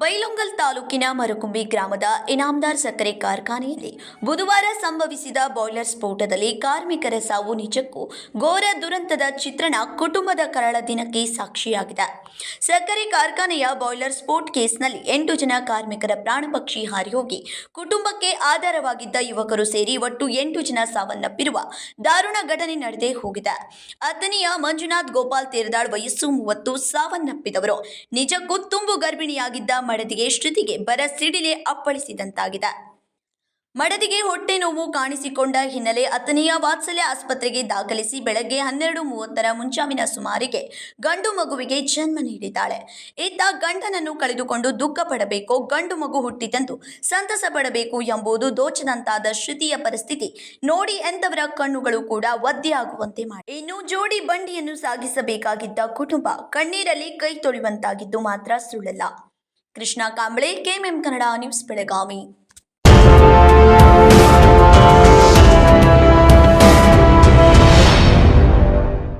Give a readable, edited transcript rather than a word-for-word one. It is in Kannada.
ಬೈಲೊಂಗಲ್ ತಾಲೂಕಿನ ಮರಕುಂಬಿ ಗ್ರಾಮದ ಇನಾಮದಾರ್ ಸಕ್ಕರೆ ಕಾರ್ಖಾನೆಯಲ್ಲಿ ಬುಧವಾರ ಸಂಭವಿಸಿದ ಬಾಯ್ಲರ್ ಸ್ಫೋಟದಲ್ಲಿ ಕಾರ್ಮಿಕರ ಸಾವು ನಿಜಕ್ಕೂ ಘೋರ ದುರಂತದ ಚಿತ್ರಣ ಕುಟುಂಬದ ಕರಾಳ ದಿನಕ್ಕೆ ಸಾಕ್ಷಿಯಾಗಿದೆ. ಸಕ್ಕರೆ ಕಾರ್ಖಾನೆಯ ಬಾಯ್ಲರ್ ಸ್ಫೋಟ ಕೇಸ್ನಲ್ಲಿ 8 ಜನ ಕಾರ್ಮಿಕರ ಪ್ರಾಣಪಕ್ಷಿ ಹಾರಿಹೋಗಿ ಕುಟುಂಬಕ್ಕೆ ಆಧಾರವಾಗಿದ್ದ ಯುವಕರು ಸೇರಿ ಒಟ್ಟು 8 ಜನ ಸಾವನ್ನಪ್ಪಿರುವ ದಾರುಣ ಘಟನೆ ನಡೆದೇ ಹೋಗಿದೆ. ಅಥಣಿಯ ಮಂಜುನಾಥ್ ಗೋಪಾಲ್ ತೇರದಾಳ್ ವಯಸ್ಸು 30 ಸಾವನ್ನಪ್ಪಿದವರು ನಿಜಕ್ಕೂ ತುಂಬು ಗರ್ಭಿಣಿಯಾಗಿದ್ದ ಮಡದಿಗೆ ಶ್ರುತಿಗೆ ಬರ ಸಿಡಿಲೆ ಅಪ್ಪಳಿಸಿದಂತಾಗಿದೆ. ಮಡದಿಗೆ ಹೊಟ್ಟೆ ನೋವು ಕಾಣಿಸಿಕೊಂಡ ಹಿನ್ನೆಲೆ ಅಥಣಿಯ ವಾತ್ಸಲ್ಯ ಆಸ್ಪತ್ರೆಗೆ ದಾಖಲಿಸಿ ಬೆಳಗ್ಗೆ 12:30 ಮುಂಜಾವಿನ ಸುಮಾರಿಗೆ ಗಂಡು ಮಗುವಿಗೆ ಜನ್ಮ ನೀಡಿದ್ದಾಳೆ. ಇತ್ತ ಗಂಡನನ್ನು ಕಳೆದುಕೊಂಡು ದುಃಖ ಪಡಬೇಕು, ಗಂಡು ಮಗು ಹುಟ್ಟಿತೆಂದು ಸಂತಸ ಪಡಬೇಕು ಎಂಬುದು ದೋಚದಂತಾದ ಶ್ರುತಿಯ ಪರಿಸ್ಥಿತಿ ನೋಡಿ ಎಂತವರ ಕಣ್ಣುಗಳು ಕೂಡ ಒದ್ದೆಯಾಗುವಂತೆ ಮಾಡಿ. ಇನ್ನು ಜೋಡಿ ಬಂಡಿಯನ್ನು ಸಾಗಿಸಬೇಕಾಗಿದ್ದ ಕುಟುಂಬ ಕಣ್ಣೀರಲ್ಲಿ ಕೈ ತೊಳೆಯುವಂತಾಗಿದ್ದು ಮಾತ್ರ ಸುಳ್ಳಲ್ಲ. Krishna Kamble, KMM Kannada news, Belagavi.